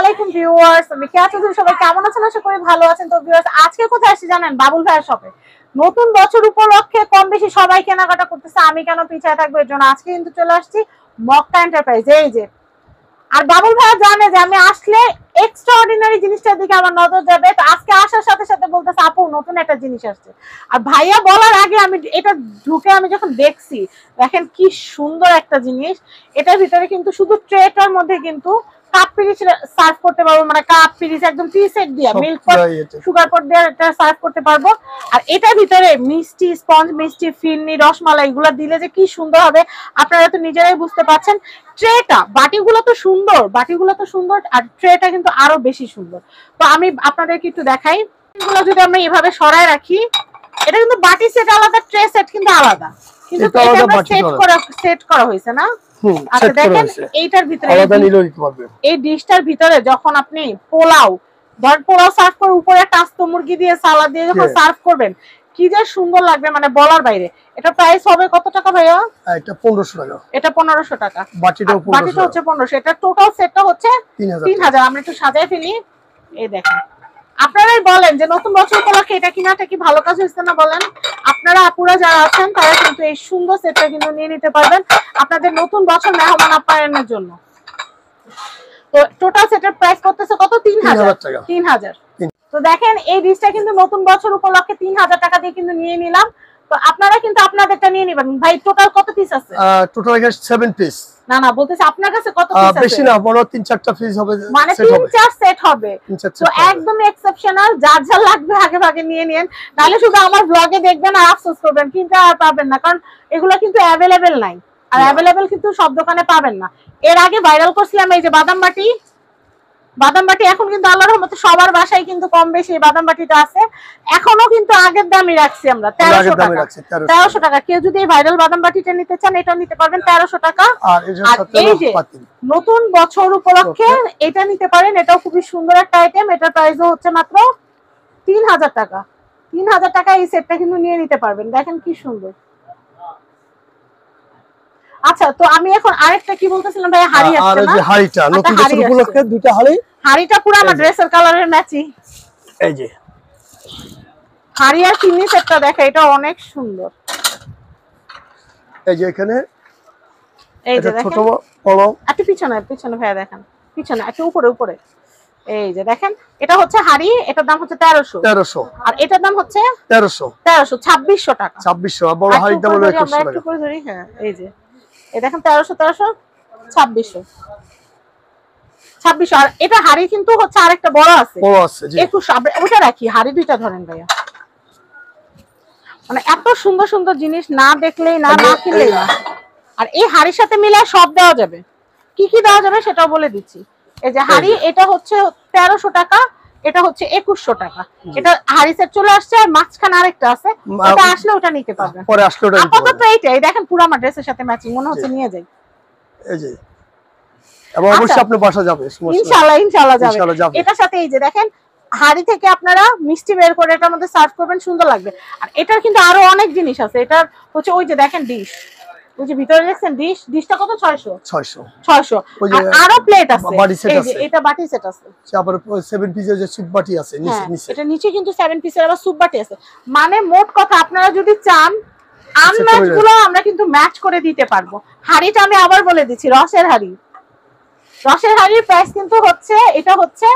আলাইকুম ভিউয়ার্স, আমি কেয়া চৌধুরী। সবাই কেমন আছেন? আশা করি ভালো আছেন। তো ভিউয়ার্স, আজকে কোথায় আসছি জানেন? বাবুল ভাইয়ের শপে। নতুন বছর উপলক্ষে কম বেশি সবাই কেনাকাটা করতেছে, আমি কেন পিছিয়ে থাকবো? এর জন্য আজকে কিন্তু চলে আসছি মক্কা এন্টারপ্রাইজ। এই যে, আর বাবুল ভাইয়া জানে যে আমি আসলে এক্সট্রা অর্ডিনারি জিনিসটার দিকে আমার নজর যাবে। তো আজকে আসার সাথে সাথে বলতেছে আপু নতুন একটা জিনিস আসছে। আর ভাইয়া বলার আগে আমি এটা ঢুকে আমি যখন দেখছি, দেখেন কি সুন্দর একটা জিনিস। এটার ভিতরে কিন্তু শুধু ট্রেটার মধ্যে কিন্তু কাপ পিরিচ সার্ভ করতে পারবো, মানে কাপ পিরিচ একদম টি সেট দিয়া মিল্ক পট সুগার পট দিয়ে এটা সার্ভ করতে পারবো। আর এটার ভিতরে মিষ্টি স্পঞ্জ, মিষ্টি ফিরনি, রসমালাই এগুলো দিলে যে কি সুন্দর হবে আপনারা তো নিজেরাই বুঝতে পারছেন। ট্রেটা বাটিগুলো তো সুন্দর, আর ট্রেটা কিন্তু আরো বেশি সুন্দর। তো আমি আপনাদেরকে একটু দেখাই। এগুলো যদি আমরা এভাবে সরায় রাখি, এটা কিন্তু বাটি সেট আলাদা, ট্রে সেট কিন্তু আলাদা, কিন্তু সেট করা হয়েছে না। আচ্ছা দেখেন এইটার ভিতরে এই ডিশটার ভিতরে যখন আপনি পোলাও সার্ভ করে উপরে একটা আস্ত মুরগি দিয়ে সালাদ দিয়ে যখন সার্ভ করবেন, কি যে সুন্দর লাগবে মানে বলার বাইরে। এটা প্রাইস হবে কত টাকা ভাইয়া? এটা 1500 টাকা। এটা 1500 টাকা। বাটিটা হচ্ছে 1500। এটা টোটাল সেটটা হচ্ছে 3000। আমরা একটু সাজায় ফেলি। এই দেখেন, আপনারাই বলেন যে নতুন বছর উপলক্ষে এটা কিনাটা কি ভালো কাজ হয়েছে না বলেন? আপনারা আপুরা যারা আছেন তারা কিন্তু এই সুন্দর সেটটা কিন্তু নিয়ে নিতে পারবেন আপনাদের নতুন বছর মেহমান আপ্যায়নের জন্য। তো টোটাল সেটের প্রাইস করতেছে কত? 3000 টাকা। 3000। তো দেখেন এই ডিশটা কিন্তু নতুন বছর উপলক্ষে 3000 টাকা দিয়ে কিন্তু নিয়ে নিলাম। তো আপনারা কিন্তু আপনাদেরটা নিয়ে নেবেন। ভাই টোটাল কত পিস আছে? টোটাল এখানে 7 পিস। না বলতেছি আপনার কাছে কত পিস আছে? বেশি না, বড় 3-4টা পিস হবে, মানে 3-4 সেট হবে। তো একদম এক্সেপশনাল, যার যা লাগবে আগে ভাগে নিয়ে নেন, নালে শুধু আমার ব্লগে দেখবেন আর আফসোস করবেন, কিন্তু আর পাবেন না, কারণ এগুলো কিন্তু অ্যাভেলেবেল নাই। আর অ্যাভেলেবেল কিন্তু সব দোকানে পাবেন না। এর আগে ভাইরাল করছিলাম এই যে বাদাম বাটি, এখন কিন্তু আল্লাহর রহমতে সবার বাসায় কিন্তু কম বেশি বাদাম বাটিটা আছে। এখনো কিন্তু আগের দামই রাখছি আমরা, 1300 টাকা। কেউ যদি এই ভাইরাল বাদাম বাটিটা নিতে চান এটাও নিতে পারবেন 1300 টাকা। আর এই যে নতুন বছর উপলক্ষে এটা নিতে পারেন, এটাও খুবই সুন্দর একটা আইটেম। এটার প্রাইসও হচ্ছে মাত্র 3000 টাকা। 3000 টাকা এই সেটটা কিন্তু নিয়ে নিতে পারবেন। দেখেন কি সুন্দর। আচ্ছা, তো আমি এখন আরেকটা কি বলতেছিলাম ভাই? হাড়ি আছে না? আর এই যে হাড়িটা নতুন বছর উপলক্ষে দুইটা হাড়িটা পুরো আমার ড্রেসের কালারের ম্যাচিং। এই যে হাড়ি আর চিনি সেটটা দেখা, এটা অনেক সুন্দর। এই যে এখানে এই যে দেখেন, ছোট বড় একটু পিছনে ভাইয়া দেখেন, পিছনে একটু উপরে। এই যে দেখেন, এটা হচ্ছে হাড়ি, এটার দাম হচ্ছে 1300। আর এটার দাম হচ্ছে 1300 2600 টাকা। 2600। আর বড় হাড়ির দাম হলো 2100 টাকা। একটু করে ধরি। হ্যাঁ, এই যে এই দেখেন 1300 2600। আর এটা হাড়ি কিন্তু হচ্ছে আরেকটা বড় আছে জি 2100। ওটা রাখি, হাড়ি দুইটা ধরেন ভাইয়া। মানে এত সুন্দর সুন্দর জিনিস না দেখলেই না কিনলেই না। আর এই হাড়ির সাথে মিলে সব দেওয়া যাবে। কি কি দেওয়া যাবে সেটাও বলে দিচ্ছি। এই যে হাড়ি, এটা হচ্ছে 1300 টাকা, এটা হচ্ছে 2100 টাকা। এটা হাড়ি সেট চলে আসছে। আর মাঝখানে আরেকটা আছে, ওটা আসলে ওটা নিতে পারবেন। পরে আসলে ওটা নিতে পারবেন। আপাতত এইটাই দেখেন, পুরো আমার ড্রেসের সাথে ম্যাচিং, মনে হচ্ছে নিয়ে যাই। এই যে এবং অবশ্যই আপনি বাসা যাবে ইনশাআল্লাহ যাবে। এটার সাথে এই যে দেখেন, হাড়ি থেকে আপনারা মিষ্টি বের করে এটার মধ্যে সার্ভ করবেন, সুন্দর লাগবে। আর এটার কিন্তু আরো অনেক জিনিস আছে। এটার হচ্ছে ওই যে দেখেন ডিশ, ওই যে ভিতরে দেখছেন ডিশটা কত? 600। আর আরো প্লেট আছে। এই যে এটা বাটি সেট আছে। আবার 7 পিসের যে স্যুপ বাটি আছে নিচে। এটা নিচে কিন্তু 7 পিসের আবার স্যুপ বাটি আছে। মানে মোট কথা আপনারা যদি চান আনম্যাচ গুলো আমরা কিন্তু ম্যাচ করে দিতে পারবো। হাড়িটা আমি আবার বলে দিচ্ছি, রসের হাড়ির প্রাইস কিন্তু হচ্ছে, এটা হচ্ছে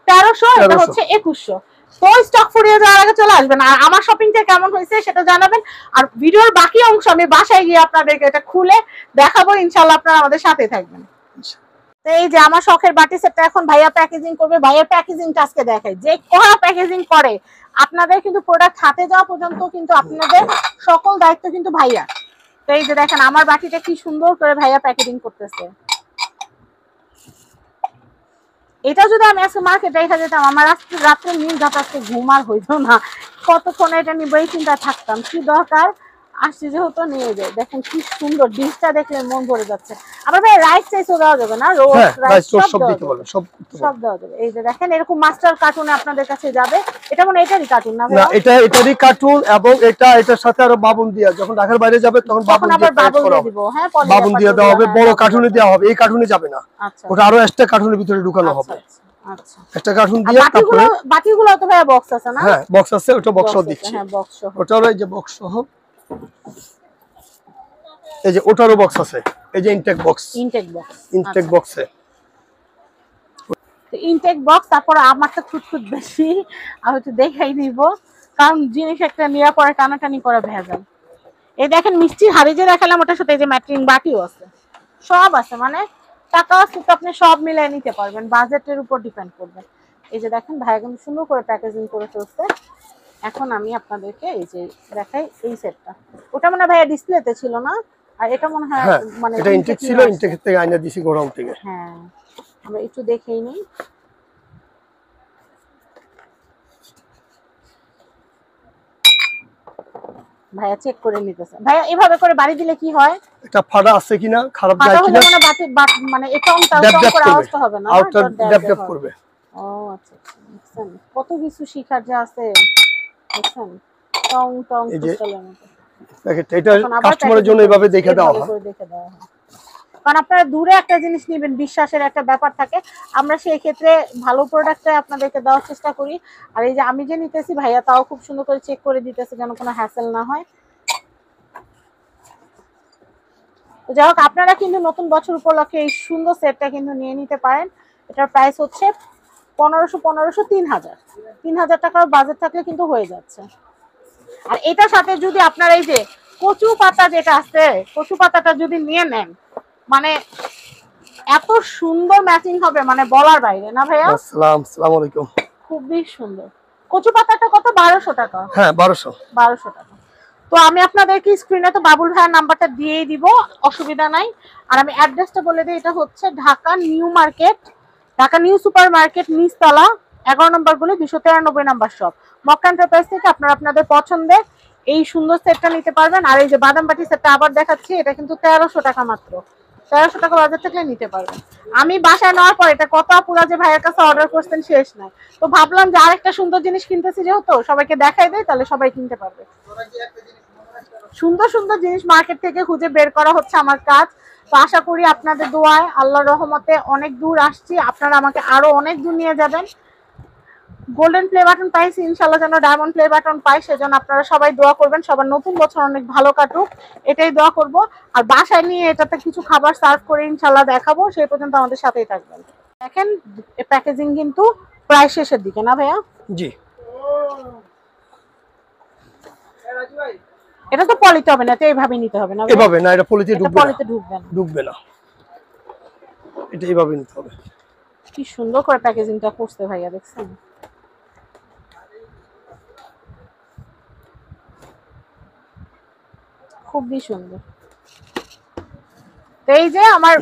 1300, এটা হচ্ছে 2100। তো স্টক ফুরিয়ে যাওয়ার আগে চলে আসবেন। আর আমার শপিংটা কেমন হয়েছে সেটা জানাবেন। আর ভিডিওর বাকি অংশ আমি বাসায় গিয়ে আপনাদেরকে এটা খুলে দেখাবো, ইনশাআল্লাহ আপনারা আমাদের সাথে থাকবেন। তো এই যে আমার শখের বাটি সেটটা এখন ভাইয়া প্যাকেজিং করবে। ভাইয়ার প্যাকেজিংটা আজকে দেখাই, যে কোরা প্যাকেজিং করে। আপনাদের কিন্তু প্রোডাক্ট হাতে যাওয়া পর্যন্ত কিন্তু আপনাদের সকল দায়িত্ব কিন্তু ভাইয়া। তো এই যে দেখেন আমার বাটিটা কি সুন্দর করে ভাইয়া প্যাকেজিং করতেছে। এটা যদি আমি আজকে মার্কেটে রেখে যেতাম, আমার আজকে রাত্রে নির্ঘাত আজকে ঘুম আর হইতো না। কতক্ষণ এটা নিবই চিন্তা থাকতাম, কি দরকার আসছে যেহেতু নিয়ে যায়। দেখেন কি সুন্দর, ডিশটা দেখলে মন ভরে যাচ্ছে। আবার ভাই রাইস টাইসও দেওয়া যাবে না, রাইস সব দিতে পারবে, সব দেওয়া যাবে। এই যে দেখেন এরকম মাস্টার কার্টুনে আপনাদের কাছে যাবে। এটা মানে এটারই কার্টুন না? এটারই কার্টুন। এবং এটার সাথে আরো বাবুন দিয়া, যখন ঢাকার বাইরে যাবে তখন বাবুন দিয়ে দিব। হ্যাঁ, বাবুন দিয়ে দেওয়া হবে, বড় কার্টুনে দেওয়া হবে। এই কার্টুনে যাবে না, ওটা আরো এক্সট্রা কার্টুনের ভিতরে ঢুকানো হবে। আচ্ছা একটা কার্টুন আর দিয়ে বাটিগুলো তারপরে বাটিগুলো তো ভাইয়া বক্স আছে না? হ্যাঁ বক্স আছে, ওটা বক্সও Box আছে, দিচ্ছি। হ্যাঁ বক্স সহ। ওটারও এই যে বক্স সহ, এই যে ওটারও বক্স আছে, এই যে intake box, intake box. Intake বক্সে তো ইনটেক বক্স, তারপর আমার তো খুঁতখুত বেশি, আমি একটু দেখাই নিব, কারণ জিনিস একটা নেওয়ার পরে টানাটানি করে ভেজাল। এই দেখেন মিষ্টির হাড়ি যে দেখালাম ওটার সাথে এই যে ম্যাট্রিং বাটিও আছে, সব আছে, মানে টাকা আছে তো আপনি সব মিলিয়ে নিতে পারবেন, বাজেটের উপর ডিপেন্ড করবে। এই যে দেখেন ভাই একদম সুন্দর করে প্যাকেজিং করে ফেলছে। এখন আমি আপনাদেরকে এই যে দেখাই এই সেটটা, ওটা মনে হয় ভাইয়া ডিসপ্লেতে ছিল না, আর এটা মনে হয় হ্যাঁ মানে এটা ইনটেক ছিল, ইনটেক থেকে আইনা দিছি গোডাউন থেকে। হ্যাঁ আমরা একটু দেখেই নিই। ভাইয়া চেক করে নিতেছে। ভাইয়া এভাবে করে বাড়ি দিলে কি হয়? এটা ফাটা আছে কিনা, খারাপ ফাটা যায় হলে কিনা, মানে মানে এটা ড্যাব ড্যাব করে করবে, আওয়াজটা হবে না, আউটার ড্যাব ড্যাব করবে। ও আচ্ছা আচ্ছা, দেখছেন কত কিছু শিখার যে আছে, দেখছেন টং টং এই যে ক্রিস্টালের মতো। প্যাকেটটা এটা এখন আবার কাস্টমারের জন্য এইভাবে দেখে দেওয়া হয়। দেখে দেওয়া হয়, কারণ আপনারা দূরে একটা জিনিস নেবেন, বিশ্বাসের একটা ব্যাপার থাকে, আমরা সেই ক্ষেত্রে ভালো প্রোডাক্টটা আপনাদেরকে দেওয়ার চেষ্টা করি। আর এই যে আমি যে নিতেছি ভাইয়া তাও খুব সুন্দর করে চেক করে দিতেছে যেন কোনো হ্যাসেল না হয়। তো যাই হোক আপনারা কিন্তু নতুন বছর উপলক্ষে এই সুন্দর সেটটা কিন্তু নিয়ে নিতে পারেন। এটার প্রাইস হচ্ছে 1500 3000 টাকার বাজেট থাকলে কিন্তু হয়ে যাচ্ছে। আর এটার সাথে যদি আপনারা এই যে কচু পাতা যেটা আছে, কচু পাতাটা যদি নিয়ে নেন, মানে এত সুন্দর ম্যাচিং হবে মানে বলার বাইরে, না ভাইয়া? আসসালামু আলাইকুম। খুবই সুন্দর। কচু পাতাটা কত? 1200 টাকা। হ্যাঁ 1200 টাকা। তো আমি আপনাদেরকে স্ক্রিনে তো বাবুল ভাইয়ের নাম্বারটা দিয়েই দিব, অসুবিধা নাই। আর আমি অ্যাড্রেসটা বলে দিই, এটা হচ্ছে Dhaka new market, Dhaka new super market, নিচতলা 11 নম্বর গুলি 293 নাম্বার শপ। মক্কা এন্টারপ্রাইজ থেকে আপনারা আপনাদের পছন্দের এই সুন্দর সেটটা নিতে পারবেন। আর এই যে বাদাম বাটি সেটটা আবার দেখাচ্ছি, এটা কিন্তু 1300 টাকা মাত্র, 1300 টাকা বাজার থেকে নিতে পারবেন। আমি বাসায় নেওয়ার পর এটা কত আপুরা যে ভাইয়ের কাছে অর্ডার করছেন শেষ নাই, তো ভাবলাম যে আরেকটা সুন্দর জিনিস কিনতেছি যেহেতু সবাইকে দেখাই দেয়, তাহলে সবাই কিনতে পারবে। সুন্দর সুন্দর জিনিস মার্কেট থেকে খুঁজে বের করা হচ্ছে আমার কাজ। তো আশা করি আপনাদের দোয়ায় আল্লাহর রহমতে অনেক দূর আসছি, আপনারা আমাকে আরো অনেক দূর নিয়ে যাবেন। গোল্ডেন প্লে বাটন পাইছি, ইনশাল্লাহ যেন ডায়মন্ড প্লে বাটন পাই, সেজন্য আপনারা সবাই দোয়া করবেন, সবার নতুন বছর অনেক ভালো কাটুক, এটাই দোয়া করব। আর বাসায় নিয়ে এটাতে কিছু খাবার সার্ভ করে ইনশাল্লাহ দেখাবো, সেই পর্যন্ত আমাদের সাথেই থাকবেন। দেখেন প্যাকেজিং কিন্তু প্রায় শেষের দিকে, না ভাইয়া? জি। এটা তো পলিতে হবে না, তো এইভাবেই নিতে হবে না? এভাবে না, এটা পলিতে ঢুকবে না, পলিতে ঢুকবে না, ঢুকবে না, এটা এইভাবে নিতে হবে। কি সুন্দর করে প্যাকেজিংটা করছে ভাইয়া, দেখছেন? খুবই সুন্দর। তো এই যে আমার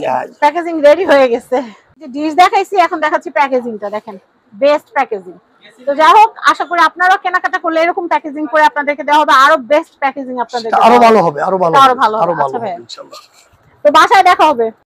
প্যাকেজিং রেডি হয়ে গেছে, যে ডিশ দেখাইছি এখন দেখাচ্ছি প্যাকেজিংটা, দেখেন বেস্ট প্যাকেজিং। তো যাই হোক আশা করি আপনারাও কেনাকাটা করলে এরকম প্যাকেজিং করে আপনাদেরকে দেওয়া হবে, আরো বেস্ট প্যাকেজিং আপনাদেরকে, আরো ভালো হবে, আরো ভালো হবে, আরো ভালো আরো হবে। ভালো আচ্ছা হবে ভাইয়া, ইনশাআল্লাহ। তো বাসায় দেখা হবে।